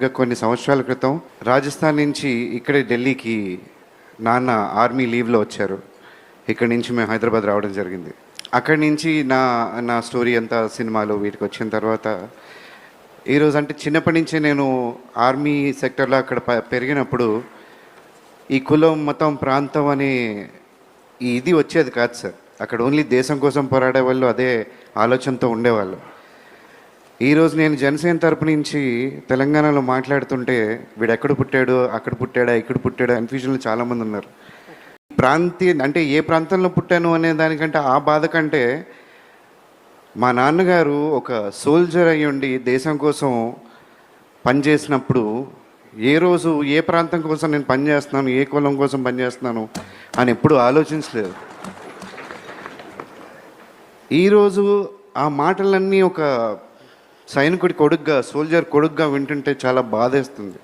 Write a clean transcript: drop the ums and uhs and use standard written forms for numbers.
సరిగ్గా కొన్ని సంవత్సరాల క్రితం రాజస్థాన్ నుంచి ఇక్కడే ఢిల్లీకి నాన్న ఆర్మీ లీవ్లో వచ్చారు. ఇక్కడి నుంచి మేము హైదరాబాద్ రావడం జరిగింది. అక్కడి నుంచి నా నా స్టోరీ అంతా సినిమాలు వీటికి వచ్చిన తర్వాత ఈరోజు అంటే చిన్నప్పటి నుంచే నేను ఆర్మీ సెక్టర్లో అక్కడ పెరిగినప్పుడు ఈ కులం మతం ప్రాంతం అనే ఇది వచ్చేది కాదు సార్. అక్కడ ఓన్లీ దేశం కోసం పోరాడే వాళ్ళు అదే ఆలోచనతో ఉండేవాళ్ళు. ఈరోజు నేను జనసేన తరపు నుంచి తెలంగాణలో మాట్లాడుతుంటే వీడు ఎక్కడ పుట్టాడు, అక్కడ పుట్టాడా, ఇక్కడ పుట్టాడా కన్ఫ్యూజన్లో చాలామంది ఉన్నారు. ప్రాంతీయ అంటే ఏ ప్రాంతంలో పుట్టాను అనే దానికంటే ఆ బాధ కంటే మా నాన్నగారు ఒక సోల్జర్ అయ్యి ఉండి దేశం కోసం పనిచేసినప్పుడు ఏ రోజు ఏ ప్రాంతం కోసం నేను పనిచేస్తున్నాను, ఏ కులం కోసం పనిచేస్తున్నాను అని ఎప్పుడూ ఆలోచించలేదు. ఈరోజు ఆ మాటలన్నీ ఒక సైనికుడి కొడుగ్గా, సోల్జర్ కొడుగ్గా వింటుంటే చాలా బాధేస్తుంది.